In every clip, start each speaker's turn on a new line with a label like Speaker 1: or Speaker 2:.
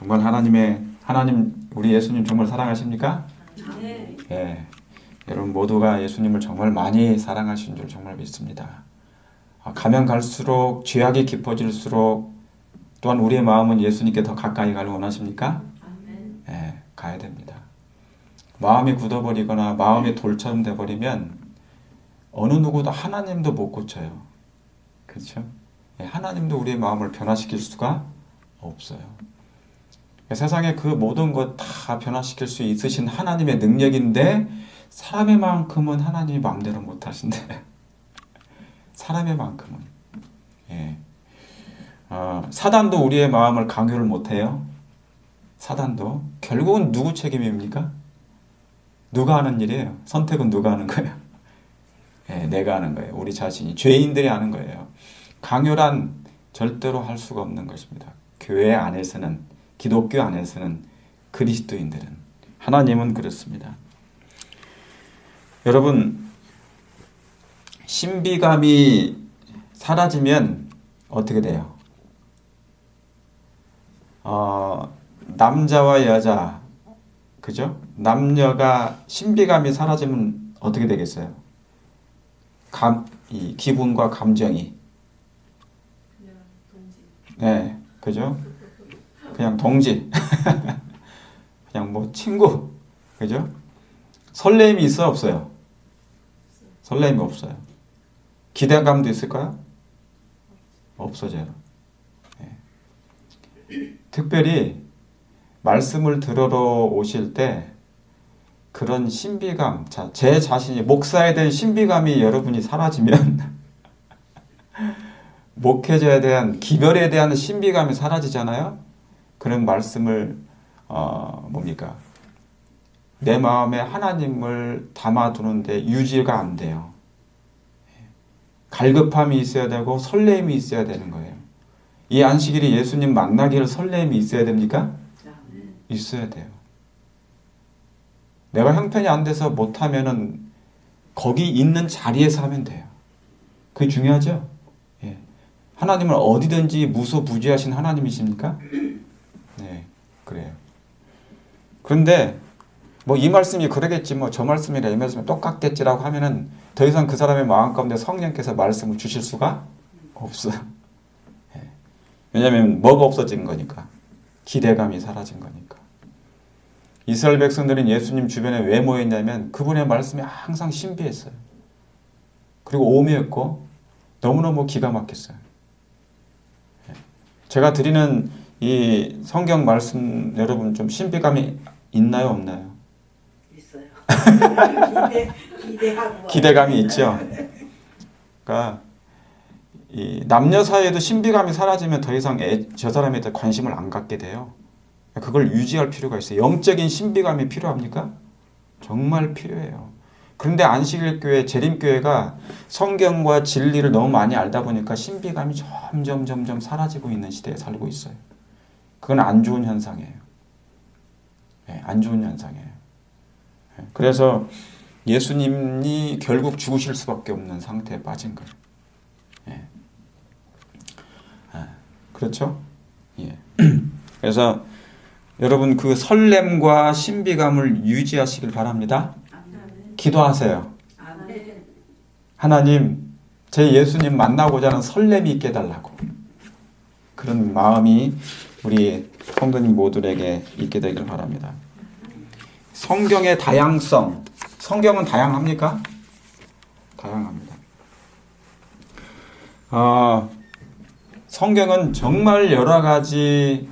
Speaker 1: 정말 하나님 우리 예수님 정말 사랑하십니까?
Speaker 2: 네.
Speaker 1: 예. 여러분 모두가 예수님을 정말 많이 사랑하신 줄 정말 믿습니다. 가면 갈수록 죄악이 깊어질수록 또한 우리의 마음은 예수님께 더 가까이 가길 원하십니까?
Speaker 2: 아멘.
Speaker 1: 예, 가야 됩니다. 마음이 굳어버리거나 마음이 돌처럼 돼버리면 어느 누구도 하나님도 못 고쳐요. 그렇죠? 예, 하나님도 우리의 마음을 변화시킬 수가 없어요. 세상에 그 모든 것 다 변화시킬 수 있으신 하나님의 능력인데 사람의 마음큼은 하나님이 마음대로 못하신대. 사람의 마음큼은. 예. 사단도 우리의 마음을 강요를 못해요. 사단도. 결국은 누구 책임입니까? 누가 하는 일이에요? 선택은 누가 하는 거예요? 예, 내가 하는 거예요. 우리 자신이. 죄인들이 하는 거예요. 강요란 절대로 할 수가 없는 것입니다. 교회 안에서는, 기독교 안에서는, 그리스도인들은. 하나님은 그렇습니다. 여러분, 신비감이 사라지면 어떻게 돼요? 남자와 여자, 그죠? 남녀가 신비감이 사라지면 어떻게 되겠어요? 이 기분과 감정이.
Speaker 2: 그냥 동지.
Speaker 1: 네, 그죠? 그냥 동지. 그냥 뭐 친구. 그죠? 설렘이 있어, 없어요? 설렘이 없어요. 기대감도 있을까요? 없어져요. 네. 특별히 말씀을 들으러 오실 때 그런 신비감, 제 자신이 목사에 대한 신비감이 여러분이 사라지면 목회자에 대한 기별에 대한 신비감이 사라지잖아요. 그런 말씀을 뭡니까? 내 마음에 하나님을 담아두는데 유지가 안 돼요. 갈급함이 있어야 되고 설렘이 있어야 되는 거예요. 이 안식일이 예수님 만나기를 설렘이 있어야 됩니까? 있어야 돼요. 내가 형편이 안 돼서 못하면은 거기 있는 자리에서 하면 돼요. 그게 중요하죠? 예. 하나님은 어디든지 무소부지하신 하나님이십니까? 네, 그래요. 그런데 뭐 이 말씀이 그러겠지, 뭐 저 말씀이나 이 말씀이 똑같겠지라고 하면은 더 이상 그 사람의 마음 가운데 성령께서 말씀을 주실 수가 없어요. 예. 왜냐하면 뭐가 없어진 거니까. 기대감이 사라진 거니까. 이스라엘 백성들은 예수님 주변에 왜 모였냐면 그분의 말씀이 항상 신비했어요. 그리고 오묘했고 너무너무 기가 막혔어요. 예. 제가 드리는 이 성경 말씀 여러분 좀 신비감이 있나요, 없나요?
Speaker 2: 있어요. 기대하고.
Speaker 1: 기대감이 있죠. 그러니까 이 남녀 사이에도 신비감이 사라지면 더 이상 저 사람에 대해 관심을 안 갖게 돼요. 그걸 유지할 필요가 있어요. 영적인 신비감이 필요합니까? 정말 필요해요. 그런데 안식일교회, 재림교회가 성경과 진리를 너무 많이 알다 보니까 신비감이 점점 사라지고 있는 시대에 살고 있어요. 그건 안 좋은 현상이에요. 네, 안 좋은 현상이에요. 네, 그래서 예수님이 결국 죽으실 수밖에 없는 상태에 빠진 거예요. 네. 그렇죠? 예. 그래서 여러분 그 설렘과 신비감을 유지하시길 바랍니다. 기도하세요. 하나님, 제 예수님 만나고자 하는 설렘이 있게 해달라고. 그런 마음이 우리 성도님 모두에게 있게 되길 바랍니다. 성경의 다양성. 성경은 다양합니까? 다양합니다. 성경은 정말 여러 가지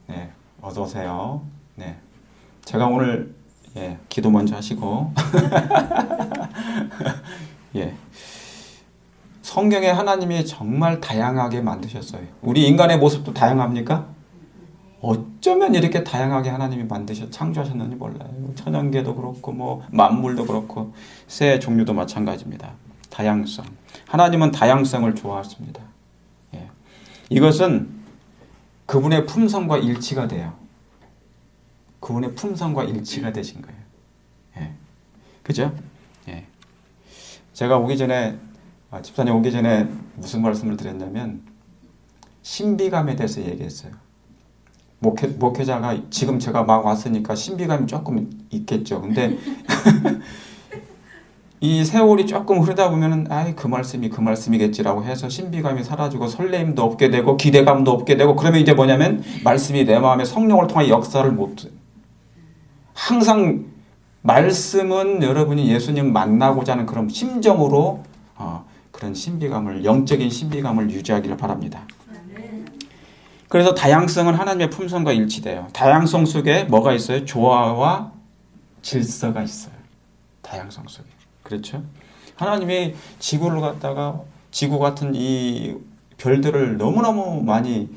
Speaker 1: 네, 어서 오세요. 네, 제가 오늘 기도 먼저 하시고 예, 성경에 하나님이 정말 다양하게 만드셨어요. 우리 인간의 모습도 다양합니까? 어쩌면 이렇게 다양하게 하나님이 창조하셨는지 몰라요. 천연계도 그렇고 뭐 만물도 그렇고 새 종류도 마찬가지입니다. 다양성. 하나님은 다양성을 좋아하십니다. 예. 이것은 그분의 품성과 일치가 돼요. 그분의 품성과 일치가 되신 거예요. 예. 그죠? 예. 제가 오기 전에, 집사님 오기 전에 무슨 말씀을 드렸냐면, 신비감에 대해서 얘기했어요. 목회자가 지금 제가 막 왔으니까 신비감이 조금 있겠죠. 근데 이 세월이 조금 흐르다 보면은 아이 그 말씀이겠지라고 해서 신비감이 사라지고 설레임도 없게 되고 기대감도 없게 되고 그러면 이제 뭐냐면 말씀이 내 마음에 성령을 통해 역사를 못 해. 항상 말씀은 여러분이 예수님 만나고자 하는 그런 심정으로 그런 신비감을 영적인 신비감을 유지하기를 바랍니다.
Speaker 2: 아멘.
Speaker 1: 그래서 다양성은 하나님의 품성과 일치돼요. 다양성 속에 뭐가 있어요? 조화와 질서가 있어요. 다양성 속에. 그렇죠? 하나님이 지구를 갖다가 지구 같은 이 별들을 너무너무 많이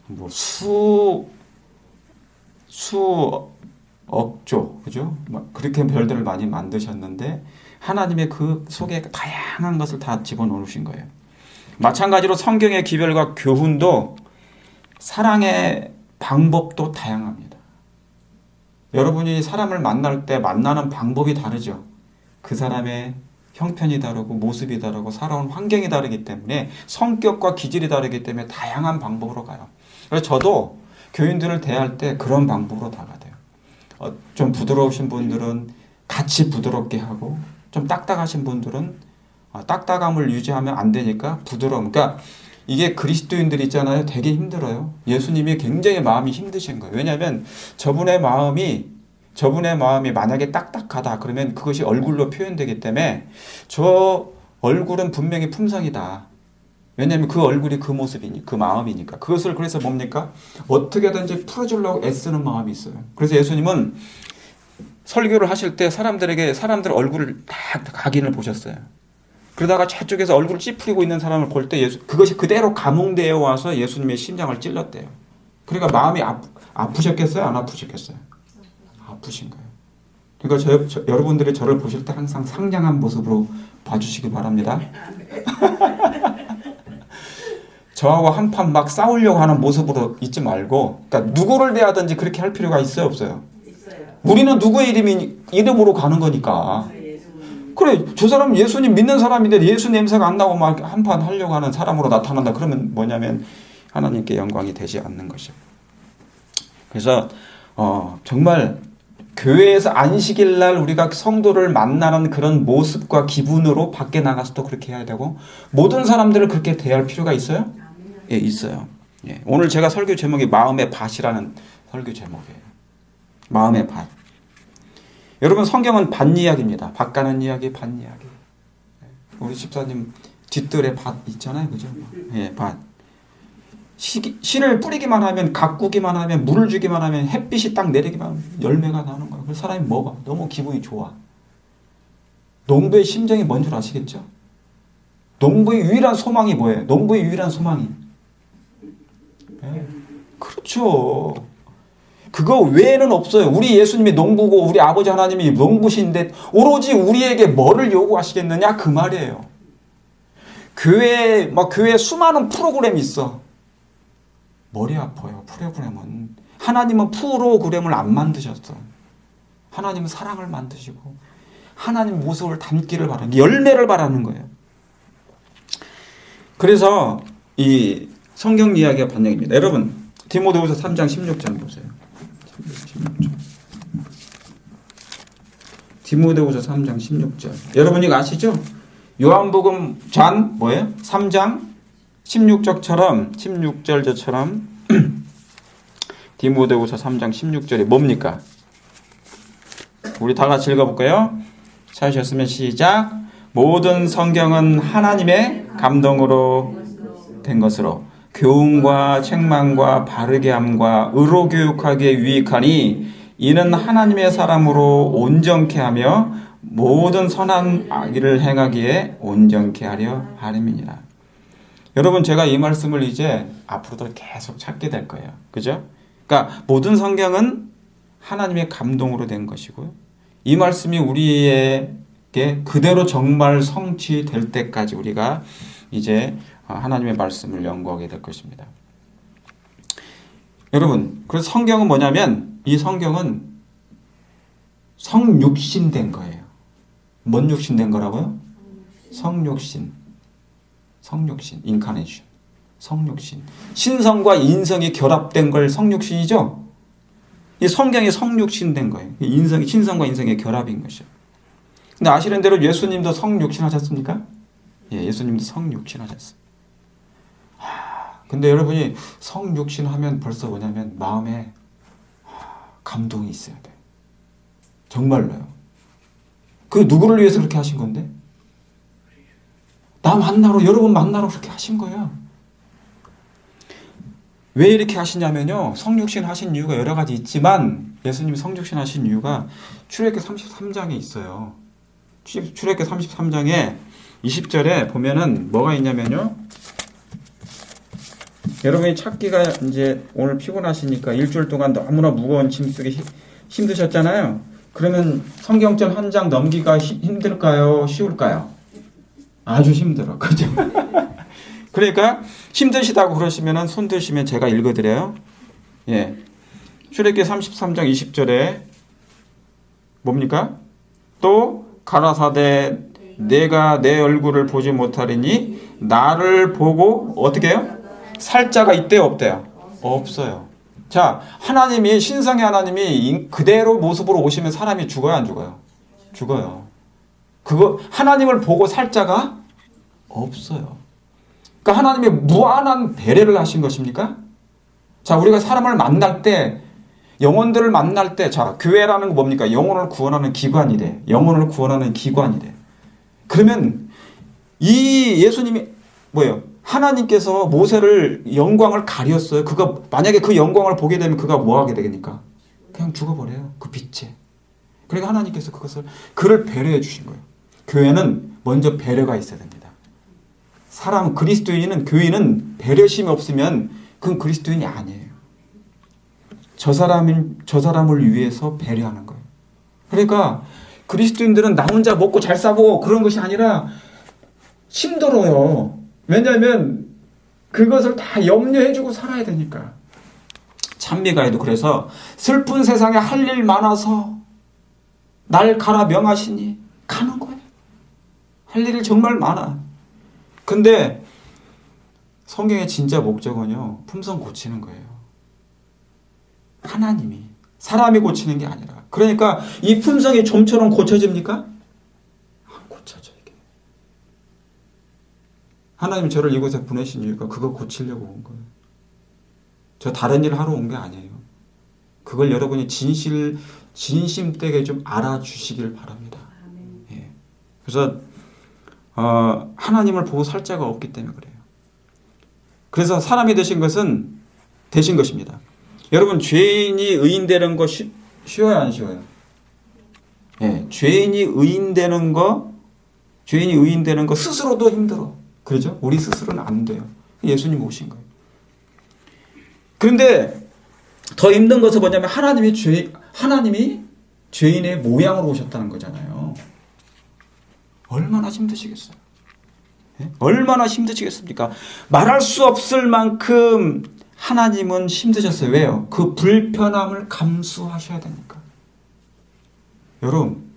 Speaker 1: 뭐 수억조 그죠? 그렇게 별들을 많이 만드셨는데 하나님의 그 속에 다양한 것을 다 집어넣으신 거예요. 마찬가지로 성경의 기별과 교훈도 사랑의 방법도 다양합니다. 여러분이 사람을 만날 때 만나는 방법이 다르죠. 그 사람의 형편이 다르고 모습이 다르고 살아온 환경이 다르기 때문에 성격과 기질이 다르기 때문에 다양한 방법으로 가요. 그래서 저도 교인들을 대할 때 그런 방법으로 다가야 돼요. 좀 부드러우신 분들은 같이 부드럽게 하고 좀 딱딱하신 분들은 딱딱함을 유지하면 안 되니까 부드러움. 그러니까 이게 그리스도인들 있잖아요. 되게 힘들어요. 예수님이 굉장히 마음이 힘드신 거예요. 왜냐하면 저분의 마음이 만약에 딱딱하다 그러면 그것이 얼굴로 표현되기 때문에 저 얼굴은 분명히 품성이다. 왜냐하면 그 얼굴이 그 모습이니 그 마음이니까. 그것을 그래서 뭡니까? 어떻게든지 풀어주려고 애쓰는 마음이 있어요. 그래서 예수님은 설교를 하실 때 사람들 얼굴을 다 각인을 보셨어요. 그러다가 저쪽에서 얼굴을 찌푸리고 있는 사람을 볼 때 그것이 그대로 감흥되어 와서 예수님의 심장을 찔렀대요. 그러니까 마음이 아프셨겠어요? 안 아프셨겠어요? 아프신 거예요. 그러니까 여러분들이 저를 보실 때 항상 상냥한 모습으로 봐주시기 바랍니다. 저하고 한판 막 싸우려고 하는 모습으로 있지 말고, 그러니까 누구를 대하든지 그렇게 할 필요가 있어요, 없어요?
Speaker 2: 있어요.
Speaker 1: 우리는 누구의 이름으로 가는 거니까. 그래, 저 사람은 예수님 믿는 사람인데 예수 냄새가 안 나고 막 한판 하려고 하는 사람으로 나타난다. 그러면 뭐냐면 하나님께 영광이 되지 않는 것이에요. 그래서 정말 교회에서 안식일 날 우리가 성도를 만나는 그런 모습과 기분으로 밖에 나가서도 그렇게 해야 되고 모든 사람들을 그렇게 대할 필요가 있어요? 예, 있어요. 예. 오늘 제가 설교 제목이 마음의 밭이라는 설교 제목이에요. 마음의 밭. 여러분 성경은 밭 이야기입니다. 밭 가는 이야기, 밭 이야기. 우리 집사님 뒷뜰에 밭 있잖아요, 그죠? 예, 밭. 씨를 뿌리기만 하면 가꾸기만 하면 물을 주기만 하면 햇빛이 딱 내리기만 하면 열매가 나는 거예요. 그래서 사람이 먹어. 너무 기분이 좋아. 농부의 심정이 뭔 줄 아시겠죠? 농부의 유일한 소망이 뭐예요? 농부의 유일한 소망이. 네? 그렇죠. 그거 외에는 없어요. 우리 예수님이 농부고 우리 아버지 하나님이 농부신데 오로지 우리에게 뭐를 요구하시겠느냐 그 말이에요. 교회에 수많은 프로그램이 있어. 머리 아파요. 프로그램은. 하나님은 프로그램을 안 만드셨어. 하나님은 사랑을 만드시고 하나님 모습을 담기를 바라는 열매를 바라는 거예요. 그래서 이 성경 이야기가 반영입니다. 여러분 디모데후서 3장 16절 보세요. 16절. 디모데후서 3장 16절. 여러분 이거 아시죠? 요한복음 전 뭐예요? 3장 16절처럼 디모데후서 3장 16절이 뭡니까? 우리 다 같이 읽어볼까요? 찾으셨으면 시작. 모든 성경은 하나님의 감동으로 된 것으로 교훈과 책망과 바르게 함과 의로 교육하기에 유익하니 이는 하나님의 사람으로 온전케 하며 모든 선한 일을 행하기에 온전케 하려 함이니라. 여러분 제가 이 말씀을 이제 앞으로도 계속 찾게 될 거예요. 그죠? 그러니까 모든 성경은 하나님의 감동으로 된 것이고요. 이 말씀이 우리에게 그대로 정말 성취될 때까지 우리가 이제 하나님의 말씀을 연구하게 될 것입니다. 여러분, 그래서 성경은 뭐냐면 이 성경은 성육신된 거예요. 뭔 육신된 거라고요? 성육신, 인카네이션. 성육신. 신성과 인성이 결합된 걸 성육신이죠. 이 성경이 성육신 된 거예요. 인성이 신성과 인성의 결합인 것이죠. 근데 아시는 대로 예수님도 성육신 하셨습니까? 예, 예수님도 성육신 하셨어요. 근데 여러분이 성육신 하면 벌써 뭐냐면 마음에 감동이 있어야 돼. 정말로요. 그 누구를 위해서 그렇게 하신 건데? 나 만나러, 여러분 만나러 그렇게 하신 거예요. 왜 이렇게 하시냐면요. 성육신 하신 이유가 여러 가지 있지만 예수님이 성육신 하신 이유가 출애굽기 33장에 있어요. 출애굽기 33장에 20절에 보면은 뭐가 있냐면요. 여러분이 찾기가 이제 오늘 피곤하시니까 일주일 동안 너무나 무거운 짐 속에 힘드셨잖아요. 그러면 성경전 한 장 넘기가 힘들까요? 쉬울까요? 아주 힘들어. 그죠? 그러니까 힘드시다고 그러시면은 손 드시면 제가 읽어드려요. 예. 출애굽기 33장 20절에 뭡니까? 또 가라사대 내가 내 얼굴을 보지 못하리니 나를 보고 어떻게 해요? 살자가 있대요, 없대요? 없어요. 자, 하나님이 신성의 하나님이 그대로 모습으로 오시면 사람이 죽어요, 안 죽어요? 죽어요. 그거 하나님을 보고 살 자가 없어요. 그러니까 하나님이 무한한 배려를 하신 것입니까? 자, 우리가 사람을 만날 때 영혼들을 만날 때 자, 교회라는 거 뭡니까? 영혼을 구원하는 기관이래. 영혼을 구원하는 기관이래. 그러면 이 예수님이 뭐예요? 하나님께서 모세를 영광을 가렸어요. 그가 만약에 그 영광을 보게 되면 그가 뭐 하게 되겠습니까? 그냥 죽어버려요. 그 빛에. 그러니까 하나님께서 그를 배려해 주신 거예요. 교회는 먼저 배려가 있어야 됩니다. 사람 그리스도인은 교인은 배려심이 없으면 그건 그리스도인이 아니에요. 저 사람을 위해서 배려하는 거예요. 그러니까 그리스도인들은 나 혼자 먹고 잘 싸고 그런 것이 아니라 힘들어요. 왜냐하면 그것을 다 염려해주고 살아야 되니까. 찬미가에도 그래서 슬픈 세상에 할 일 많아서 날 가라 명하시니 가는 거예요. 할 일이 정말 많아. 근데 성경의 진짜 목적은요, 품성 고치는 거예요. 하나님이. 사람이 고치는 게 아니라. 그러니까 이 품성이 좀처럼 고쳐집니까? 안 고쳐져 이게. 하나님이 저를 이곳에 보내신 이유가 그거 고치려고 온 거예요. 저 다른 일 하러 온 게 아니에요. 그걸 여러분이 진심되게 좀 알아주시길 바랍니다. 예. 그래서 하나님을 보고 살 자가 없기 때문에 그래요. 그래서 사람이 되신 것입니다. 여러분 죄인이 의인 되는 거 쉬워요, 안 쉬워요? 예, 죄인이 의인 되는 거 스스로도 힘들어. 그렇죠? 우리 스스로는 안 돼요. 예수님 오신 거예요. 그런데 더 힘든 것은 뭐냐면 하나님이 죄인의 모양으로 오셨다는 거잖아요. 얼마나 힘드시겠어요? 예? 얼마나 힘드시겠습니까? 말할 수 없을 만큼 하나님은 힘드셨어요. 왜요? 그 불편함을 감수하셔야 되니까. 여러분,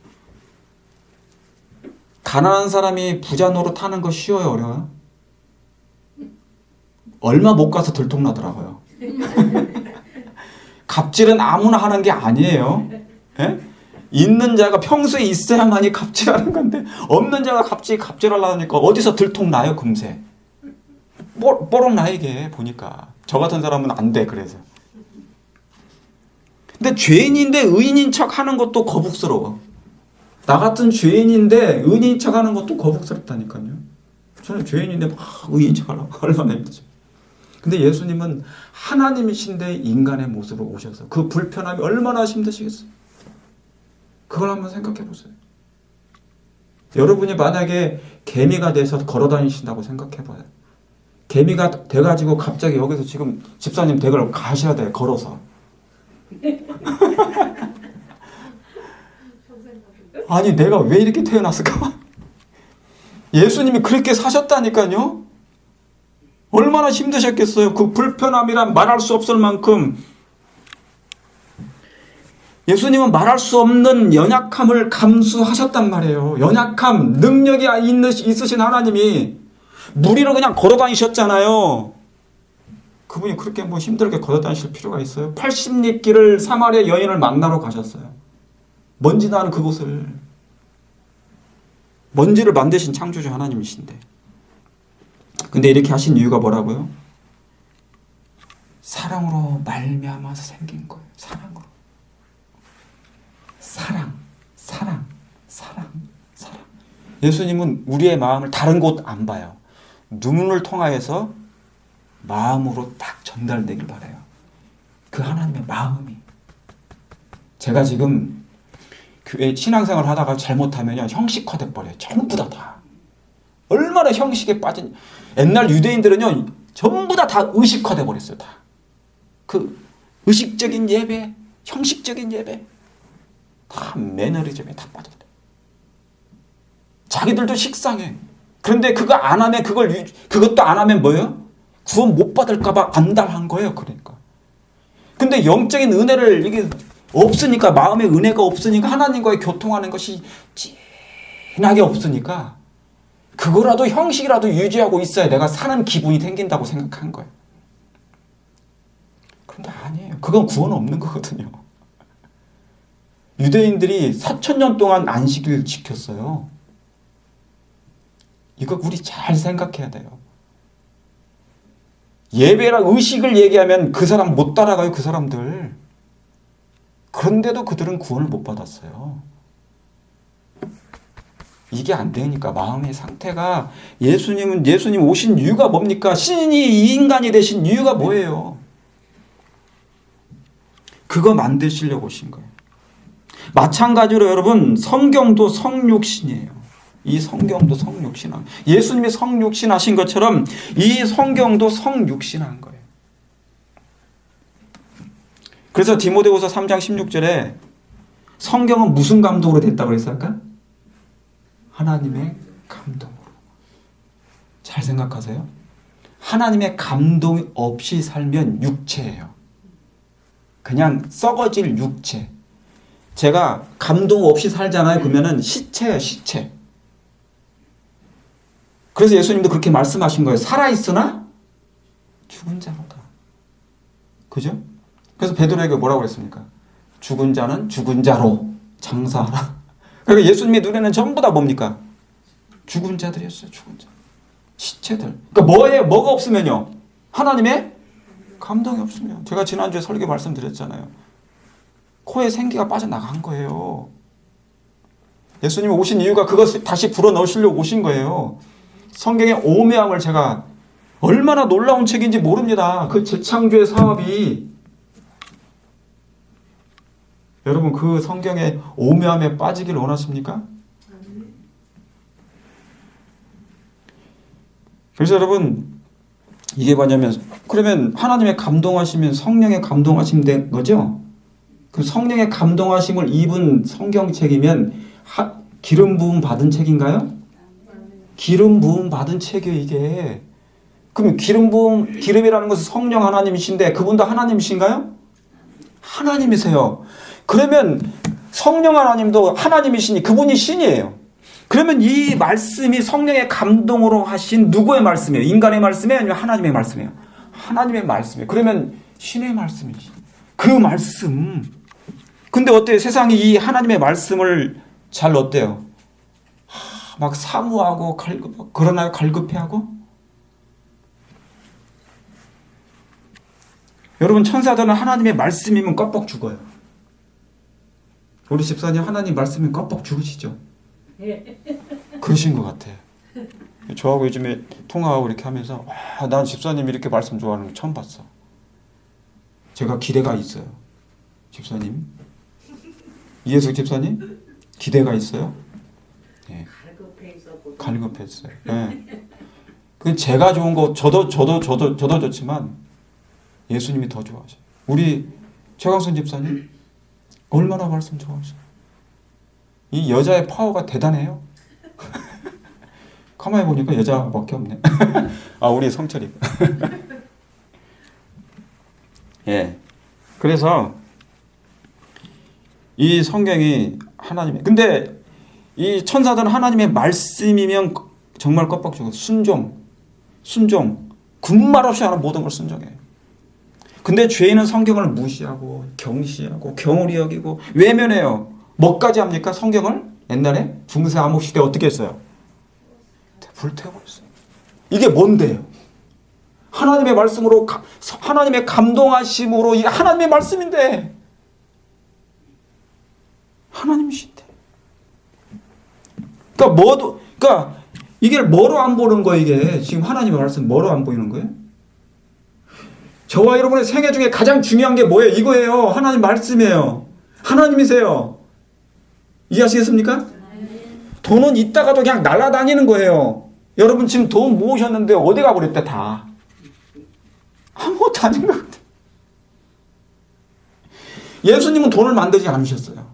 Speaker 1: 가난한 사람이 부자 노릇하는 거 쉬워요, 어려워요? 얼마 못 가서 들통나더라고요. 갑질은 아무나 하는 게 아니에요. 예? 있는 자가 평소에 있어야만이 갑질하는 건데 없는 자가 갑질하려니까 어디서 들통나요, 금세. 뽀록 나 이게 보니까. 저 같은 사람은 안 돼, 그래서. 근데 죄인인데 의인인 척 하는 것도 거북스러워. 나 같은 죄인인데 의인인 척 하는 것도 거북스럽다니까요. 저는 죄인인데 막 의인인 척 하려고 얼마나 힘들죠. 근데 예수님은 하나님이신데 인간의 모습으로 오셔서 그 불편함이 얼마나 힘드시겠어요. 그걸 한번 생각해 보세요. 여러분이 만약에 개미가 돼서 걸어 다니신다고 생각해 봐요. 개미가 돼가지고 갑자기 여기서 지금 집사님 댁을 가셔야 돼요. 걸어서. 아니 내가 왜 이렇게 태어났을까? 예수님이 그렇게 사셨다니까요. 얼마나 힘드셨겠어요. 그 불편함이란 말할 수 없을 만큼. 예수님은 말할 수 없는 연약함을 감수하셨단 말이에요. 연약함, 능력이 있으신 하나님이 무리로 그냥 걸어 다니셨잖아요. 그분이 그렇게 뭐 힘들게 걸어다니실 필요가 있어요? 80리길을 사마리아 여인을 만나러 가셨어요. 먼지 나는 그곳을. 먼지를 만드신 창조주 하나님이신데. 근데 이렇게 하신 이유가 뭐라고요? 사랑으로 말미암아서 생긴 거예요. 사랑으로. 사랑. 예수님은 우리의 마음을 다른 곳 안 봐요. 눈을 통하여서 마음으로 딱 전달되길 바라요. 그 하나님의 마음이. 제가 지금 교회 신앙생활 하다가 잘못하면 형식화돼 버려요. 전부 다. 얼마나 형식에 빠진. 옛날 유대인들은요, 전부 다 의식화돼 버렸어요. 다. 그 의식적인 예배, 형식적인 예배, 다 매너리즘에 다 빠져버려요. 자기들도 식상해. 그런데 그거 안 하면 그것도 안 하면 뭐예요? 구원 못 받을까봐 안달한 거예요. 그러니까. 근데 영적인 은혜를 이게 없으니까, 마음의 은혜가 없으니까, 하나님과의 교통하는 것이 진하게 없으니까 그거라도 형식이라도 유지하고 있어야 내가 사는 기분이 생긴다고 생각한 거예요. 그런데 아니에요. 그건 구원 없는 거거든요. 유대인들이 4,000년 동안 안식일을 지켰어요. 이거 우리 잘 생각해야 돼요. 예배랑 의식을 얘기하면 그 사람 못 따라가요. 그 사람들. 그런데도 그들은 구원을 못 받았어요. 이게 안 되니까 마음의 상태가. 예수님 오신 이유가 뭡니까? 신이 이 인간이 되신 이유가 뭐예요? 그거 만드시려고 오신 거예요. 마찬가지로 여러분, 성경도 성육신이에요. 이 성경도 성육신한, 예수님이 성육신하신 것처럼 이 성경도 성육신한 거예요. 그래서 디모데후서 3장 16절에 성경은 무슨 감동으로 됐다고 그랬어요? 아까? 하나님의 감동으로. 잘 생각하세요. 하나님의 감동 없이 살면 육체예요. 그냥 썩어질 육체. 제가 감동 없이 살잖아요. 그러면은 시체예요, 시체. 그래서 예수님도 그렇게 말씀하신 거예요. 살아있으나 죽은 자로다. 그죠? 그래서 베드로에게 뭐라고 그랬습니까? 죽은 자는 죽은 자로 장사하라. 그러니까 예수님의 눈에는 전부 다 뭡니까? 죽은 자들이었어요. 죽은 자. 시체들. 그러니까 뭐예요? 뭐가 없으면요? 하나님의 감동이 없으면. 제가 지난주에 설교 말씀드렸잖아요. 코에 생기가 빠져나간 거예요. 예수님이 오신 이유가 그것을 다시 불어넣으시려고 오신 거예요. 성경의 오묘함을 제가 얼마나 놀라운 책인지 모릅니다. 그 재창조의 사업이. 여러분, 그 성경의 오묘함에 빠지길 원하십니까? 그래서 여러분, 이게 뭐냐면, 그러면 하나님의 감동하시면 성령의 감동하심 된 거죠? 그 성령의 감동하심을 입은 성경책이면 기름 부음 받은 책인가요? 기름 부음 받은 책이에요, 이게. 그럼 기름이라는 것은 성령 하나님이신데 그분도 하나님이신가요? 하나님이세요. 그러면 성령 하나님도 하나님이시니 그분이 신이에요. 그러면 이 말씀이 성령의 감동으로 하신 누구의 말씀이에요? 인간의 말씀이에요? 아니면 하나님의 말씀이에요? 하나님의 말씀이에요. 그러면 신의 말씀이지. 그 말씀. 근데 어때요? 세상이 이 하나님의 말씀을 잘 어때요? 막 사무하고 그러나요? 갈급해하고? 여러분, 천사들은 하나님의 말씀이면 껌뻑 죽어요. 우리 집사님 하나님 말씀이면 껌뻑 죽으시죠? 그러신 것 같아요. 저하고 요즘에 통화하고 이렇게 하면서 난 집사님이 이렇게 말씀 좋아하는 거 처음 봤어. 제가 기대가 있어요. 집사님, 이해숙 집사님 기대가 있어요. 네. 갈급했어요. 네. 그 제가 좋은 거 저도 좋지만 예수님이 더 좋아하셔요. 우리 최강선 집사님 얼마나 말씀 좋아하셔요. 이 여자의 파워가 대단해요. 가만히 보니까 여자밖에 없네. 아, 우리 성철이. 예. 그래서 이 성경이 하나님의, 근데 이 천사들은 하나님의 말씀이면 정말 껌뻑 죽어. 순종. 군말 없이 하는 모든 걸 순종해요. 근데 죄인은 성경을 무시하고 경시하고 경홀히 여기고 외면해요. 뭐까지 합니까? 성경을 옛날에 중세 암흑 시대 어떻게 했어요? 불태워버렸어요. 이게 뭔데요? 하나님의 말씀으로 하나님의 감동하심으로 이 하나님의 말씀인데 하나님이신데. 그러니까 이게 뭐로 안 보는 거예요? 이게 지금 하나님의 말씀 뭐로 안 보이는 거예요? 저와 여러분의 생애 중에 가장 중요한 게 뭐예요? 이거예요. 하나님 말씀이에요. 하나님이세요. 이해하시겠습니까? 돈은 있다가도 그냥 날아다니는 거예요. 여러분 지금 돈 모으셨는데 어디 가버렸대 다. 아무것도 아닌 것 같아요. 예수님은 돈을 만들지 않으셨어요.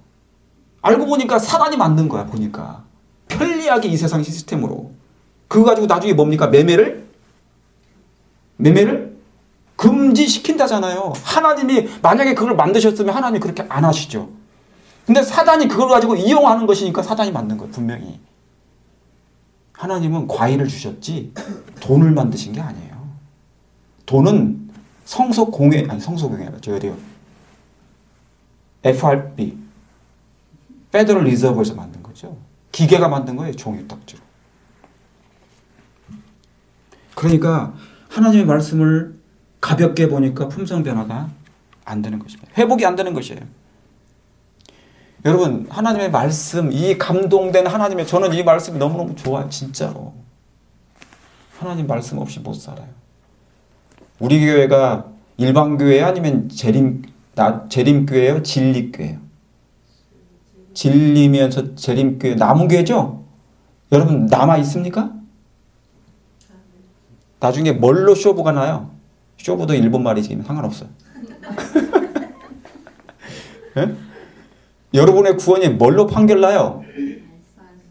Speaker 1: 알고 보니까 사단이 만든 거야. 보니까 편리하게 이 세상 시스템으로. 그거 가지고 나중에 뭡니까? 매매를 금지시킨다잖아요. 하나님이 만약에 그걸 만드셨으면 하나님이 그렇게 안 하시죠. 근데 사단이 그걸 가지고 이용하는 것이니까 사단이 만든 거예요. 분명히. 하나님은 과일을 주셨지 돈을 만드신 게 아니에요. 돈은 성소공회 저 어디요? FRB 페더럴 리저브에서 만든 거죠. 기계가 만든 거예요. 종이딱지로. 그러니까 하나님의 말씀을 가볍게 보니까 품성 변화가 안 되는 것입니다. 회복이 안 되는 것이에요. 여러분 하나님의 말씀, 이 감동된 하나님의, 저는 이 말씀이 너무너무 좋아요. 진짜로. 하나님 말씀 없이 못 살아요. 우리 교회가 일반교회 아니면 재림교회예요? 진리교회예요? 진리면서 재림교회, 남은교회죠? 여러분 남아 있습니까? 나중에 뭘로 쇼부가 나요? 쇼부도 일본 말이지만 상관없어요. 네? 여러분의 구원이 뭘로 판결나요?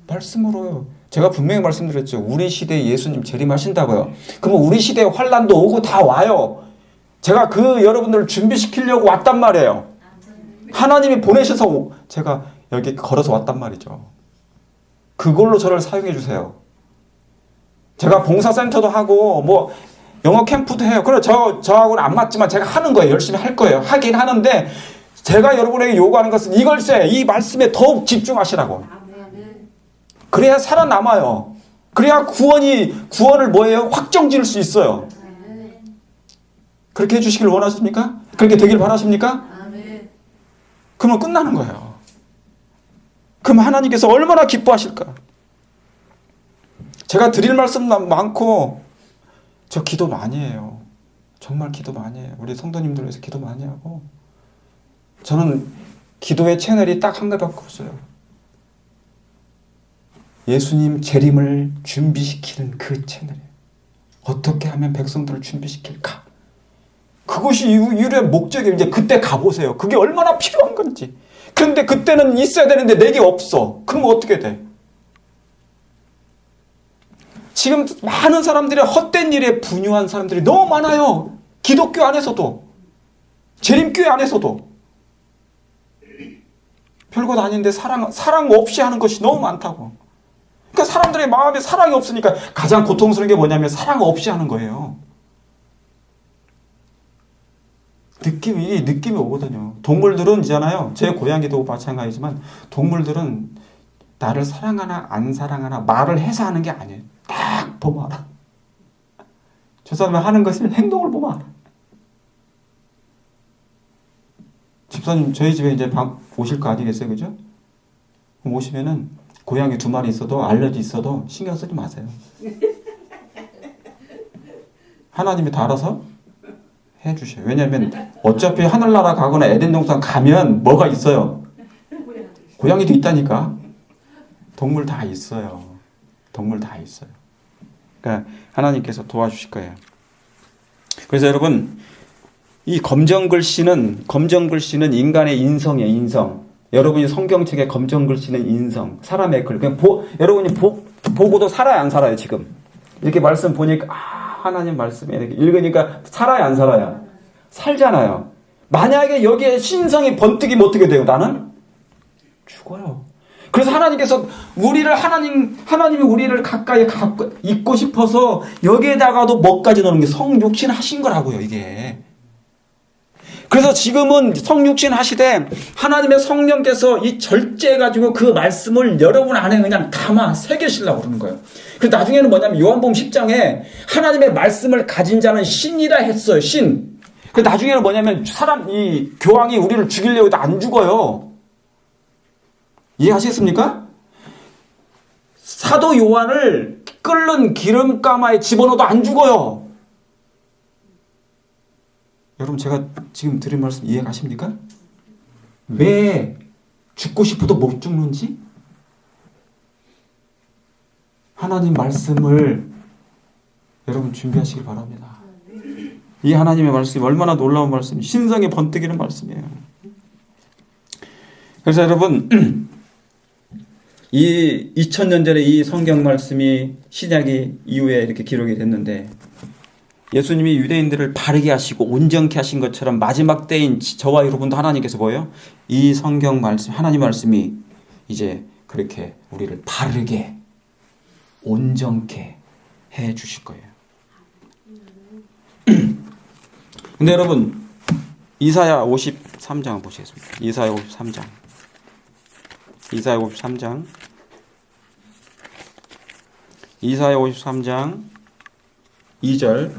Speaker 1: 말씀으로요. 제가 분명히 말씀드렸죠. 우리 시대에 예수님 재림하신다고요. 그러면 우리 시대에 환란도 오고 다 와요. 제가 그 여러분들을 준비시키려고 왔단 말이에요. 하나님이 보내셔서 제가 여기 걸어서 왔단 말이죠. 그걸로 저를 사용해 주세요. 제가 봉사센터도 하고 뭐 영어 캠프도 해요. 그래 저하고는 안 맞지만 제가 하는 거예요. 열심히 할 거예요. 하긴 하는데 제가 여러분에게 요구하는 것은 이걸세, 이 말씀에 더욱 집중하시라고. 그래야 살아남아요. 그래야 구원을 뭐예요? 확정 지을 수 있어요. 그렇게 해주시길 원하십니까? 그렇게 되길 바라십니까? 그러면 끝나는 거예요. 그럼 하나님께서 얼마나 기뻐하실까? 제가 드릴 말씀 많고 저 기도 많이 해요. 정말 기도 많이 해요. 우리 성도님들 위해서 기도 많이 하고, 저는 기도의 채널이 딱 한 개밖에 없어요. 예수님 재림을 준비시키는 그 채널이에요. 어떻게 하면 백성들을 준비시킬까? 그것이 유일의 목적이에요. 이제 그때 가보세요. 그게 얼마나 필요한 건지. 그런데 그때는 있어야 되는데 내게 없어. 그럼 어떻게 돼? 지금 많은 사람들이 헛된 일에 분유한 사람들이 너무 많아요. 기독교 안에서도, 재림교회 안에서도. 별것 아닌데 사랑 없이 하는 것이 너무 많다고. 그러니까 사람들의 마음에 사랑이 없으니까 가장 고통스러운 게 뭐냐면 사랑 없이 하는 거예요. 느낌이 오거든요. 동물들은 있잖아요. 제 고양이도 마찬가지지만 동물들은 나를 사랑하나 안 사랑하나 말을 해서 하는 게 아니에요. 딱 보면 알아. 저 사람이 하는 것을 행동을 보면 알아. 집사님 저희 집에 이제 오실 거 아니겠어요? 그죠? 그럼 오시면은 고양이 2마리 있어도 알러지 있어도 신경 쓰지 마세요. 하나님이 다 알아서 해주셔요. 왜냐하면 어차피 하늘나라 가거나 에덴 동산 가면 뭐가 있어요? 고양이도 있다니까. 동물 다 있어요. 동물 다 있어요. 그러니까 하나님께서 도와주실 거예요. 그래서 여러분, 이 검정글씨는 인간의 인성이에요. 인성. 여러분이 성경책에 검정글씨는 인성, 사람의 글. 그냥 여러분이 보고도 살아요, 안 살아요? 지금 이렇게 말씀 보니까 하나님 말씀에 이렇게 읽으니까 살아요, 안 살아요? 살잖아요. 만약에 여기에 신성이 번뜩이면 어떻게 돼요? 나는 죽어요. 그래서 하나님께서 하나님이 우리를 가까이 있고 싶어서 여기에다가도 뭐까지 넣는 게 성육신 하신 거라고요, 이게. 그래서 지금은 성육신 하시되 하나님의 성령께서 이 절제해가지고 그 말씀을 여러분 안에 그냥 담아 새기시려고 그러는 거예요. 그래서 나중에는 뭐냐면 요한복음 10장에 하나님의 말씀을 가진 자는 신이라 했어요. 신. 그래서 나중에는 뭐냐면 이 교황이 우리를 죽이려고 해도 안 죽어요. 이해하시겠습니까? 사도 요한을 끓는 기름가마에 집어넣어도 안 죽어요. 여러분 제가 지금 드린 말씀 이해가십니까? 왜 죽고 싶어도 못 죽는지? 하나님 말씀을 여러분 준비하시길 바랍니다. 이 하나님의 말씀이 얼마나 놀라운 말씀, 신성이 번뜩이는 말씀이에요. 그래서 여러분 이 2000년 전에 이 성경 말씀이 신약이 이후에 이렇게 기록이 됐는데 예수님이 유대인들을 바르게 하시고 온전케 하신 것처럼 마지막 때인 저와 여러분도 하나님께서 뭐예요? 이 성경 말씀, 하나님 말씀이 이제 그렇게 우리를 바르게 온전케 해 주실 거예요. 근데 여러분 이사야 53장 보시겠습니다. 이사야 53장. 이사야 53장. 이사야 53장 2절.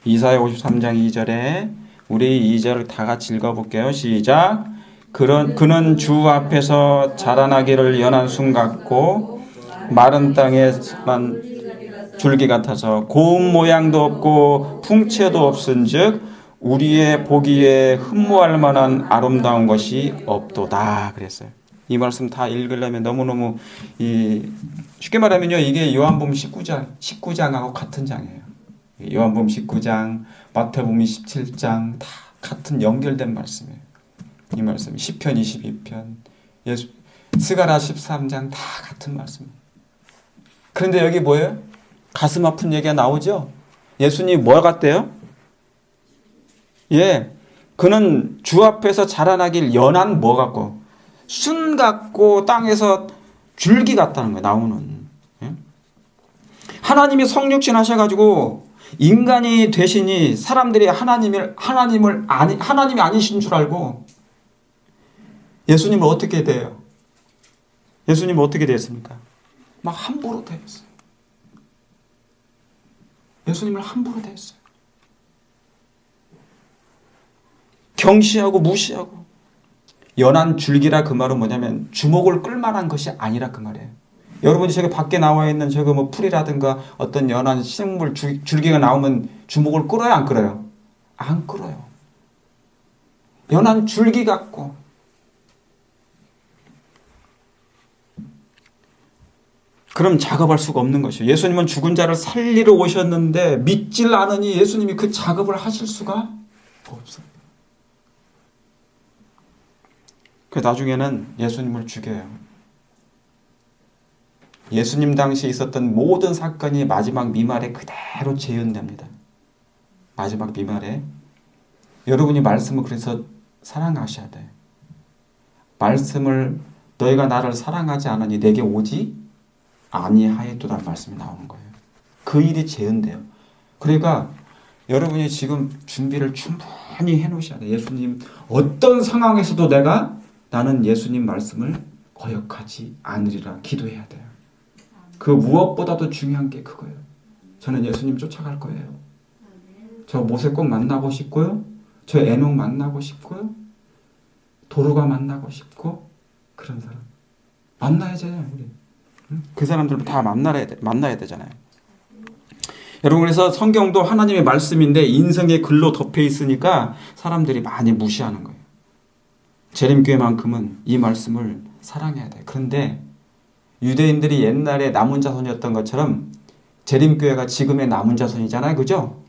Speaker 1: 이사야 53장 2절에 우리 2절을 다 같이 읽어볼게요. 시작. 그는 주 앞에서 자라나기를 연한 순 같고 마른 땅에만 줄기 같아서 고운 모양도 없고 풍채도 없은즉 우리의 보기에 흠모할 만한 아름다운 것이 없도다 그랬어요. 이 말씀 다 읽으려면 너무너무 쉽게 말하면요, 이게 요한복음 19장하고 같은 장이에요. 요한복음 19장, 마태복음 17장 다 같은 연결된 말씀이에요. 이 말씀 시편 22편, 스가랴 13장 다 같은 말씀이에요. 그런데 여기 뭐예요? 가슴 아픈 얘기가 나오죠? 예수님이 뭐 같대요? 예, 그는 주 앞에서 자라나길 연한 뭐 같고 순 같고 땅에서 줄기 같다는 거예요. 나오는. 예? 하나님이 성육신 하셔가지고 인간이 되시니 사람들이 하나님이 아니신 줄 알고 예수님을 어떻게 돼요? 예수님은 어떻게 되었습니까? 막 함부로 되었어요. 예수님을 함부로 대했어요. 경시하고 무시하고. 연한 줄기라 그 말은 뭐냐면 주목을 끌만한 것이 아니라 그 말이에요. 여러분이 저기 밖에 나와 있는 저거 뭐 풀이라든가 어떤 연한 식물 줄기가 나오면 주목을 끌어요, 안 끌어요? 안 끌어요. 연한 줄기 같고. 그럼 작업할 수가 없는 것이에요. 예수님은 죽은 자를 살리러 오셨는데 믿질 않으니 예수님이 그 작업을 하실 수가 없어요. 그 나중에는 예수님을 죽여요. 예수님 당시에 있었던 모든 사건이 마지막 미말에 그대로 재현됩니다. 마지막 미말에. 여러분이 말씀을 그래서 사랑하셔야 돼요. 말씀을 너희가 나를 사랑하지 않으니 내게 오지 아니하였도라는 말씀이 나오는 거예요. 그 일이 재현돼요. 그러니까 여러분이 지금 준비를 충분히 해놓으셔야 돼요. 예수님 어떤 상황에서도 나는 예수님 말씀을 거역하지 않으리라 기도해야 돼요. 그 무엇보다도 중요한 게 그거예요. 저는 예수님 쫓아갈 거예요. 저 모세 꼭 만나고 싶고요. 저 에녹 만나고 싶고요. 도르가 만나고 싶고 그런 사람 만나야잖아요. 우리. 그 사람들 다 만나야 되잖아요. 여러분 그래서 성경도 하나님의 말씀인데 인성의 글로 덮여 있으니까 사람들이 많이 무시하는 거예요. 재림교회만큼은 이 말씀을 사랑해야 돼요. 그런데 유대인들이 옛날에 남은 자손이었던 것처럼 재림교회가 지금의 남은 자손이잖아요. 그죠?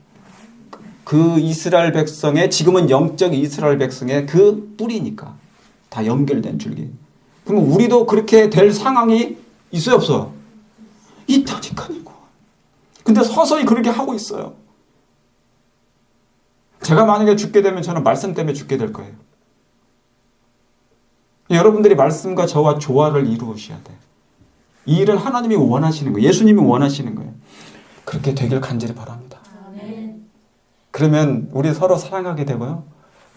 Speaker 1: 그 이스라엘 백성의 지금은 영적 이스라엘 백성의 그 뿌리니까 다 연결된 줄기. 그럼 우리도 그렇게 될 상황이 있어요, 없어요? 있다니까요. 근데 서서히 그렇게 하고 있어요. 제가 만약에 죽게 되면 저는 말씀 때문에 죽게 될 거예요. 여러분들이 말씀과 저와 조화를 이루셔야 돼요. 이 일은 하나님이 원하시는 거예요. 예수님이 원하시는 거예요. 그렇게 되길 간절히 바랍니다. 그러면 우리 서로 사랑하게 되고요.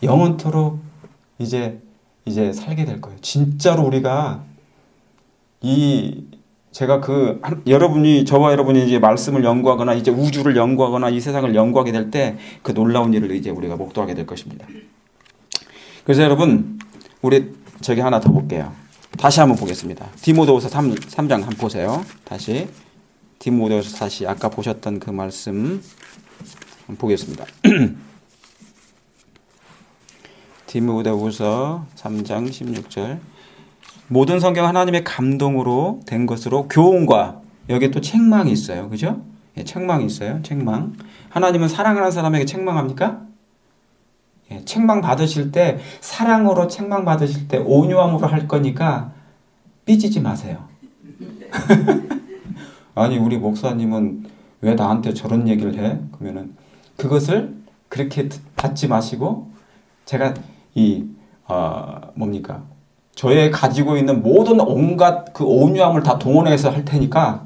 Speaker 1: 영원토록 이제 살게 될 거예요. 진짜로 우리가 제가 저와 여러분이 이제 말씀을 연구하거나 이제 우주를 연구하거나 이 세상을 연구하게 될 때 그 놀라운 일을 이제 우리가 목도하게 될 것입니다. 그래서 여러분, 우리 저기 하나 더 볼게요. 다시 한번 보겠습니다. 디모데후서 3장 한번 보세요. 다시 디모데후서 다시 아까 보셨던 그 말씀 한번 보겠습니다. 디모데후서 3장 16절. 모든 성경 하나님의 감동으로 된 것으로 교훈과, 여기 또 책망이 있어요. 그죠? 예, 책망이 있어요. 책망. 하나님은 사랑하는 사람에게 책망합니까? 예, 책망 받으실 때, 사랑으로 책망 받으실 때 온유함으로 할 거니까 삐지지 마세요. 아니, 우리 목사님은 왜 나한테 저런 얘기를 해? 그러면은 그것을 그렇게 받지 마시고, 제가 저의 가지고 있는 모든 온갖 그 온유함을 다 동원해서 할 테니까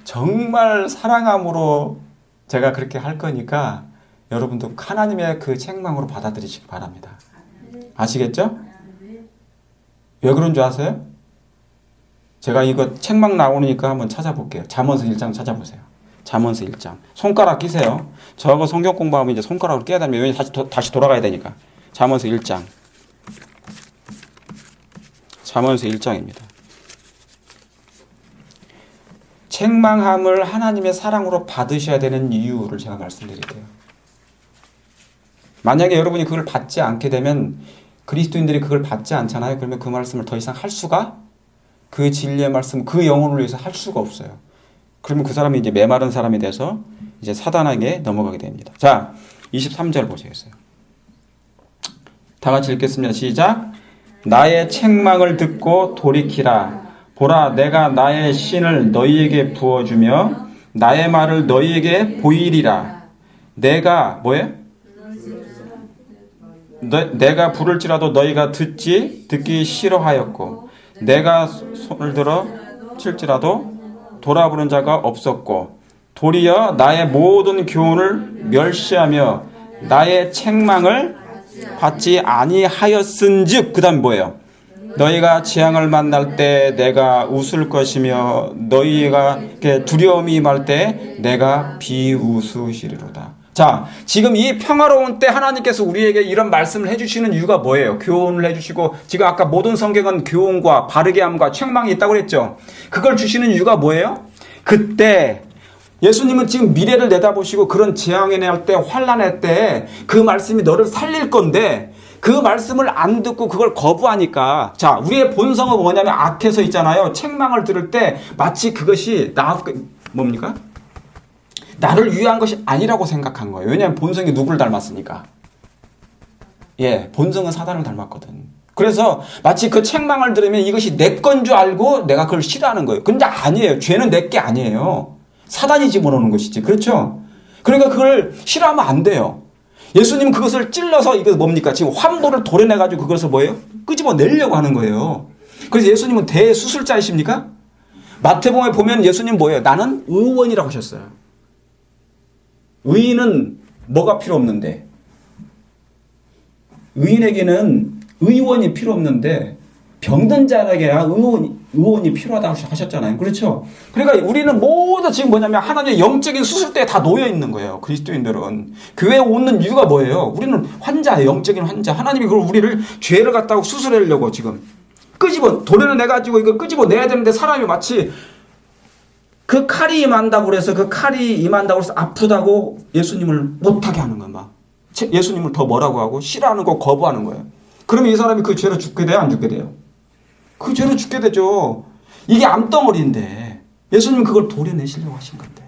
Speaker 1: 정말 사랑함으로 제가 그렇게 할 거니까 여러분도 하나님의 그 책망으로 받아들이시기 바랍니다. 아시겠죠? 왜 그런 줄 아세요? 제가 이거 책망 나오니까 한번 찾아볼게요. 잠언서 1장 찾아보세요. 잠언서 1장. 손가락 끼세요. 저거 성경 공부하면 이제 손가락을 끼야 됩니다. 왜냐면 다시 돌아가야 되니까. 잠언서 1장. 잠언서 1장입니다. 책망함을 하나님의 사랑으로 받으셔야 되는 이유를 제가 말씀드릴게요. 만약에 여러분이 그걸 받지 않게 되면, 그리스도인들이 그걸 받지 않잖아요. 그러면 그 말씀을 더 이상 할 수가, 그 진리의 말씀, 그 영혼을 위해서 할 수가 없어요. 그러면 그 사람이 이제 메마른 사람이 돼서 이제 사단에게 넘어가게 됩니다. 자, 23절 보시겠어요? 다 같이 읽겠습니다. 시작. 나의 책망을 듣고 돌이키라. 보라, 내가 나의 신을 너희에게 부어주며 나의 말을 너희에게 보이리라. 내가 뭐예요? 내가 부를지라도 너희가 듣기 싫어하였고, 내가 손을 들어 칠지라도 돌아보는 자가 없었고, 도리어 나의 모든 교훈을 멸시하며 나의 책망을 받지 아니하였은즉, 그 다음 뭐예요? 너희가 재앙을 만날 때 내가 웃을 것이며 너희가 두려움이 임할 때 내가 비웃으시리로다. 자, 지금 이 평화로운 때 하나님께서 우리에게 이런 말씀을 해주시는 이유가 뭐예요? 교훈을 해주시고, 지금 아까 모든 성경은 교훈과 바르게 함과 책망이 있다고 그랬죠. 그걸 주시는 이유가 뭐예요? 그때 예수님은 지금 미래를 내다보시고 그런 재앙이 날 때, 환난의 때 그 말씀이 너를 살릴 건데, 그 말씀을 안 듣고 그걸 거부하니까, 자, 우리의 본성은 뭐냐면 악해서 있잖아요. 책망을 들을 때 마치 그것이 뭡니까? 나를 위한 것이 아니라고 생각한 거예요. 왜냐하면 본성이 누구를 닮았으니까. 예, 본성은 사단을 닮았거든. 그래서 마치 그 책망을 들으면 이것이 내 건 줄 알고 내가 그걸 싫어하는 거예요. 근데 아니에요. 죄는 내 게 아니에요. 사단이 집어넣는 것이지. 그렇죠? 그러니까 그걸 싫어하면 안 돼요. 예수님은 그것을 찔러서, 이거 뭡니까? 지금 환도를 도려내가지고 그것을 뭐예요? 끄집어내려고 하는 거예요. 그래서 예수님은 대수술자이십니까? 마태복음에 보면 예수님 뭐예요? 나는 의원이라고 하셨어요. 의인은 뭐가 필요 없는데? 의인에게는 의원이 필요 없는데 병든 자에게야 의원이 필요하다고 하셨잖아요. 그렇죠? 그러니까 우리는 모두 지금 뭐냐면 하나님의 영적인 수술대에 다 놓여 있는 거예요. 그리스도인들은. 교회에 오는 이유가 뭐예요? 우리는 환자예요. 영적인 환자. 하나님이 그걸 우리를 죄를 갖다가 수술하려고 지금 도려내가지고 이거 끄집어내야 되는데, 사람이 마치 그 칼이 임한다고 그래서 아프다고 예수님을 못하게 하는 거야. 막 예수님을 더 뭐라고 하고 싫어하는 거 거부하는 거예요. 그러면 이 사람이 그 죄로 죽게 돼요? 안 죽게 돼요? 그 죄로 죽게 되죠. 이게 암덩어리인데 예수님은 그걸 도려내시려고 하신 건데.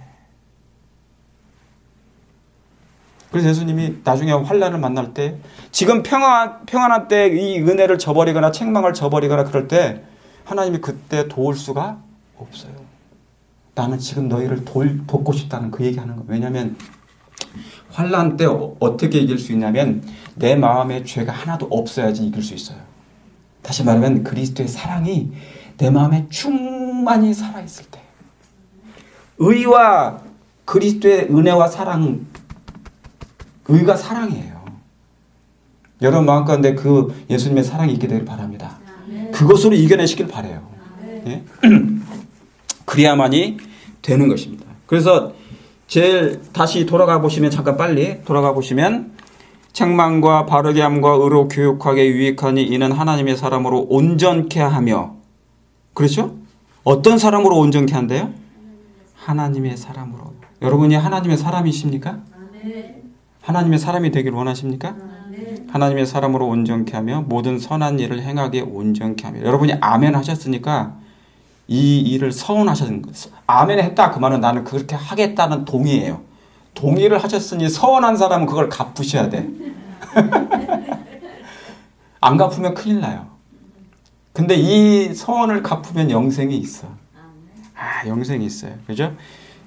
Speaker 1: 그래서 예수님이 나중에 환난을 만날 때, 지금 평안한 때 이 은혜를 저버리거나 책망을 저버리거나 그럴 때 하나님이 그때 도울 수가 없어요. 나는 지금 너희를 돕고 싶다는 그 얘기하는 거예요. 왜냐하면 환난 때 어떻게 이길 수 있냐면 내 마음에 죄가 하나도 없어야지 이길 수 있어요. 다시 말하면 그리스도의 사랑이 내 마음에 충만히 살아있을 때, 의와 그리스도의 은혜와 사랑, 의가 사랑이에요. 여러분 마음 가운데 그 예수님의 사랑이 있게 되길 바랍니다. 그것으로 이겨내시길 바라요. 예? 그래야만이 되는 것입니다. 그래서 제일 다시 돌아가 보시면, 잠깐 빨리 돌아가 보시면, 책망과 바르게 함과 의로 교육하게 유익하니 이는 하나님의 사람으로 온전케 하며, 그렇죠? 어떤 사람으로 온전케 한대요? 하나님의 사람으로. 여러분이 하나님의 사람이십니까? 하나님의 사람이 되길 원하십니까? 하나님의 사람으로 온전케 하며 모든 선한 일을 행하게 온전케 하며. 여러분이 아멘 하셨으니까 이 일을 서원하셨는 거예요. 아멘 했다 그 말은 나는 그렇게 하겠다는 동의예요. 동의를 하셨으니 서원한 사람은 그걸 갚으셔야 돼. 안 갚으면 큰일 나요. 근데 이 서원을 갚으면 영생이 있어. 영생이 있어요. 그죠?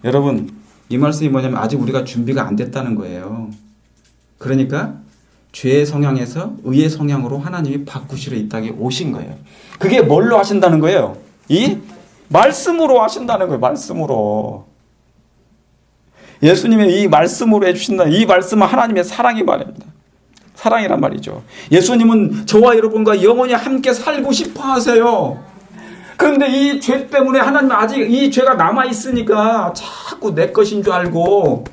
Speaker 1: 여러분, 이 말씀이 뭐냐면 아직 우리가 준비가 안 됐다는 거예요. 그러니까 죄의 성향에서 의의 성향으로 하나님이 바꾸시러 이 땅에 오신 거예요. 그게 뭘로 하신다는 거예요? 이 말씀으로 하신다는 거예요. 말씀으로. 예수님의 이 말씀으로 해주신다. 이 말씀은 하나님의 사랑이 말입니다. 사랑이란 말이죠. 예수님은 저와 여러분과 영원히 함께 살고 싶어 하세요. 그런데 이 죄 때문에 하나님은 아직 이 죄가 남아있으니까 자꾸 내 것인 줄 알고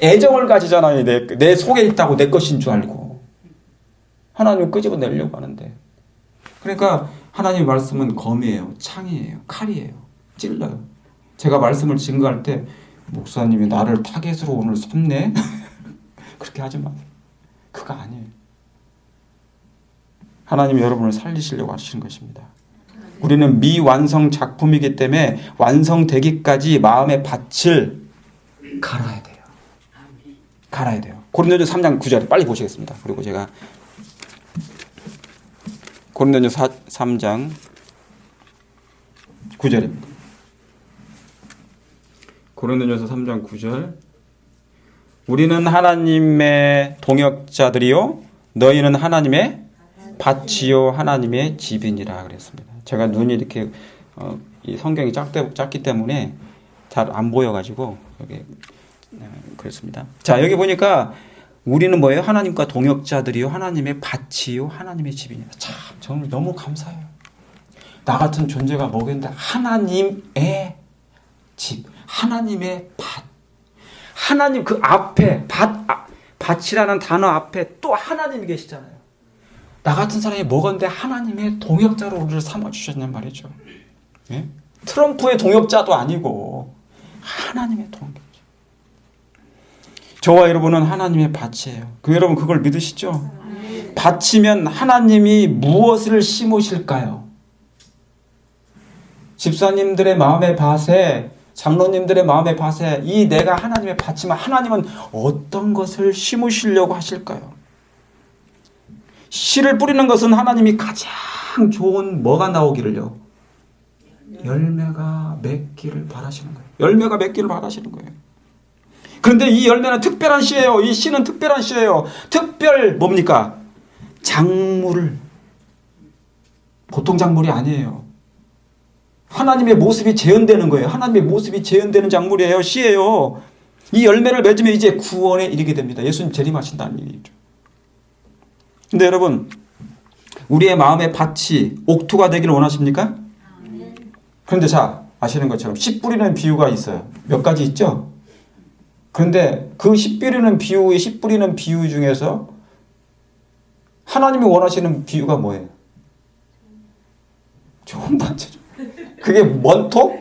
Speaker 1: 애정을 가지잖아요. 내 속에 있다고 내 것인 줄 알고. 하나님은 끄집어내려고 하는데. 그러니까 하나님의 말씀은 검이에요. 창이에요. 칼이에요. 찔러요. 제가 말씀을 증거할 때 목사님이 나를 타겟으로 오늘 삼네? 그렇게 하지 마세요. 그거 아니에요. 하나님이 여러분을 살리시려고 하시는 것입니다. 우리는 미완성 작품이기 때문에 완성되기까지 마음의 밭을 갈아야 돼요. 갈아야 돼요. 고린도전서 3장 9절 빨리 보시겠습니다. 그리고 제가 고린도전서 3장 9절입니다. 고린도전서 3장 9절. 우리는 하나님의 동역자들이요 너희는 하나님의 밭이요 하나님의 집이니라 그랬습니다. 제가 눈이 이렇게 이 성경이 작기 때문에 잘 안 보여가지고 여기 그렇습니다. 자, 여기 보니까 우리는 뭐예요? 하나님과 동역자들이요 하나님의 밭이요 하나님의 집이니라. 참 저는 너무 감사해요. 나 같은 존재가 뭐겠는데 하나님의 집, 하나님의 밭. 하나님 그 앞에 밭이라는 단어 앞에 또 하나님이 계시잖아요. 나 같은 사람이 뭐건데 하나님의 동역자로 우리를 삼아주셨냔 말이죠. 예? 트럼프의 동역자도 아니고 하나님의 동역자. 저와 여러분은 하나님의 밭이에요. 여러분 그걸 믿으시죠? 밭이면 하나님이 무엇을 심으실까요? 집사님들의 마음의 밭에, 장로님들의 마음의 밭에 이 내가 하나님의 밭이면 하나님은 어떤 것을 심으시려고 하실까요? 씨를 뿌리는 것은 하나님이 가장 좋은 뭐가 나오기를요? 열매가 맺기를 바라시는 거예요. 열매가 맺기를 바라시는 거예요. 그런데 이 열매는 특별한 씨예요. 이 씨는 특별한 씨예요. 특별 뭡니까? 작물을. 보통 작물이 아니에요. 하나님의 모습이 재현되는 거예요. 하나님의 모습이 재현되는 작물이에요. 씨예요. 이 열매를 맺으면 이제 구원에 이르게 됩니다. 예수님 재림하신다는 얘기죠. 근데 여러분, 우리의 마음의 밭이 옥토가 되기를 원하십니까? 그런데 자, 아시는 것처럼 씨 뿌리는 비유가 있어요. 몇 가지 있죠? 그런데 그 씨 뿌리는 비유 중에서 하나님이 원하시는 비유가 뭐예요? 좋은 밭이죠. 그게 뭔 토?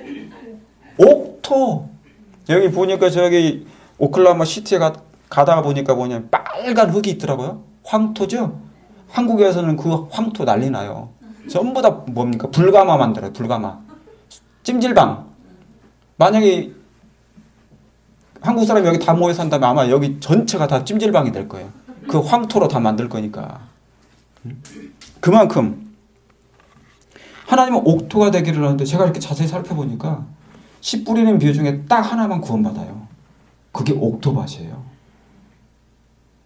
Speaker 1: 옥토. 여기 보니까 저기 오클라호마 시티에 가다가 보니까 뭐냐면 빨간 흙이 있더라고요. 황토죠? 한국에서는 그 황토 난리 나요. 전부 다 뭡니까? 불가마 만들어요. 불가마. 찜질방. 만약에 한국 사람이 여기 다 모여 산다면 아마 여기 전체가 다 찜질방이 될 거예요. 그 황토로 다 만들 거니까. 그만큼 하나님은 옥토가 되기를 하는데 제가 이렇게 자세히 살펴보니까 씨 뿌리는 비유 중에 딱 하나만 구원받아요. 그게 옥토밭이에요.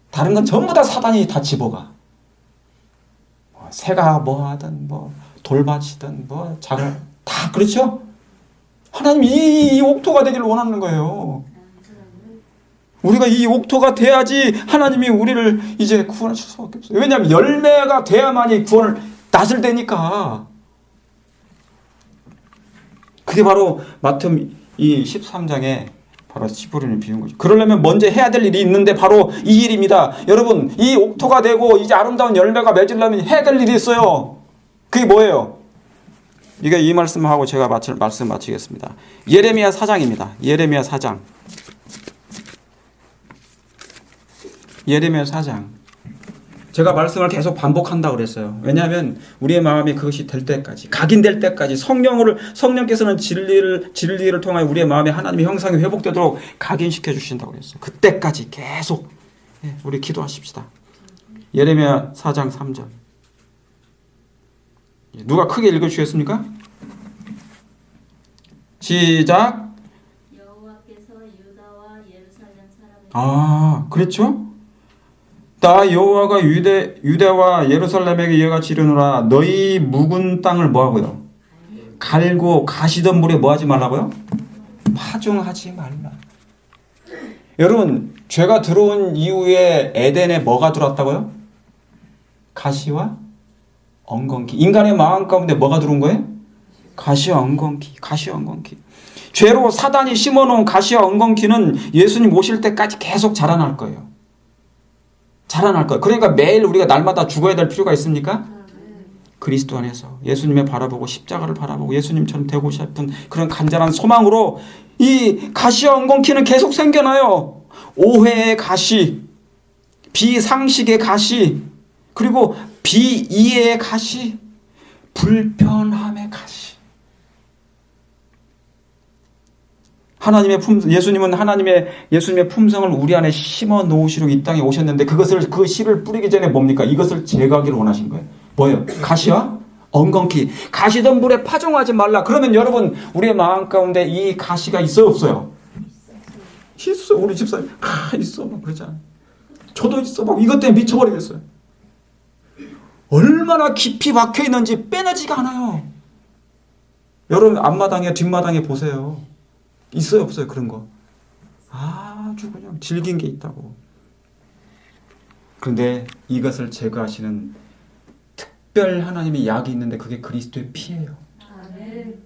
Speaker 1: 다른 건 전부 다 사단이 다 집어가. 새가 뭐 하든 뭐 돌밭이든 뭐 다 그렇죠? 하나님 이 옥토가 되기를 원하는 거예요. 우리가 이 옥토가 돼야지 하나님이 우리를 이제 구원하실 수밖에 없어요. 왜냐하면 열매가 돼야만이 구원을 낫을 되니까. 그게 바로 마태복음 이 13장에 바로 씨 뿌리는 비유인 거죠. 그러려면 먼저 해야 될 일이 있는데 바로 이 일입니다. 여러분, 이 옥토가 되고 이제 아름다운 열매가 맺으려면 해야 될 일이 있어요. 그게 뭐예요? 이게 이 말씀하고 제가 말씀 마치겠습니다. 예레미야 4장입니다. 예레미야 4장. 예레미야 4장. 제가 말씀을 계속 반복한다고 그랬어요. 왜냐하면 우리의 마음이 그것이 될 때까지, 각인될 때까지 성령께서는 진리를 통하여 우리의 마음에 하나님의 형상이 회복되도록 각인시켜 주신다고 그랬어요. 그때까지 계속 우리 기도하십시다. 예레미야 4장 3절. 누가 크게 읽어주시겠습니까? 시작.
Speaker 3: 여호와께서 유다와 예루살렘 사람에게
Speaker 1: 그렇죠? 나 여호와가 유대와 예루살렘에게 이와같이 이르노라. 너희 묵은 땅을 뭐하고요? 갈고 가시던 물에 뭐하지 말라고요? 파종하지 말라. 여러분, 죄가 들어온 이후에 에덴에 뭐가 들어왔다고요? 가시와 엉겅퀴. 인간의 마음 가운데 뭐가 들어온 거예요? 가시와 엉겅퀴. 가시와 엉겅퀴. 죄로 사단이 심어놓은 가시와 엉겅퀴는 예수님 오실 때까지 계속 자라날 거예요. 자라날 거예요. 그러니까 매일 우리가 날마다 죽어야 될 필요가 있습니까? 그리스도 안에서 예수님을 바라보고 십자가를 바라보고 예수님처럼 되고 싶은 그런 간절한 소망으로 이 가시와 엉겅퀴는 계속 생겨나요. 오해의 가시, 비상식의 가시, 그리고 비이해의 가시, 불편함의 가시. 예수님은 예수님의 품성을 우리 안에 심어 놓으시려고 이 땅에 오셨는데 그 씨를 뿌리기 전에 뭡니까? 이것을 제거하기를 원하신 거예요. 뭐예요? 가시와 엉겅퀴. 가시던 물에 파종하지 말라. 그러면 여러분, 우리의 마음 가운데 이 가시가 있어요, 없어요? 있어. 우리 집사님 있어 막 그러잖아요. 저도 있어 막 이것 때문에 미쳐버리겠어요. 얼마나 깊이 박혀 있는지 빼내지가 않아요. 여러분, 앞마당에 뒷마당에 보세요. 있어요, 없어요? 그런 거 아주 그냥 질긴 게 있다고. 그런데 이것을 제거하시는 특별 하나님의 약이 있는데 그게 그리스도의 피예요.
Speaker 2: 아멘.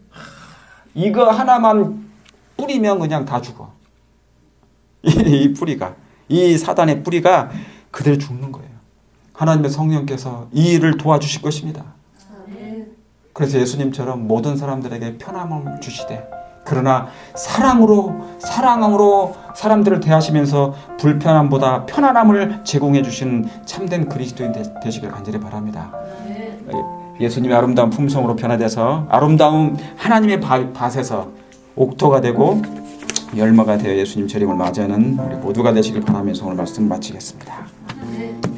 Speaker 1: 이거 하나만 뿌리면 그냥 다 죽어. 이 뿌리가, 이 사단의 뿌리가 그대로 죽는 거예요. 하나님의 성령께서 이 일을 도와주실 것입니다.
Speaker 2: 아멘.
Speaker 1: 그래서 예수님처럼 모든 사람들에게 편함을 주시되, 그러나 사랑으로 사람들을 대하시면서 불편함보다 편안함을 제공해 주신 참된 그리스도인 되시길 간절히 바랍니다.
Speaker 2: 아멘.
Speaker 1: 예수님의 아름다운 품성으로 변화돼서 아름다운 하나님의 밭에서 옥토가 되고 열매가 되어 예수님 재림을 맞이하는 우리 모두가 되시길 바라면서 오늘 말씀 마치겠습니다.
Speaker 2: 아멘.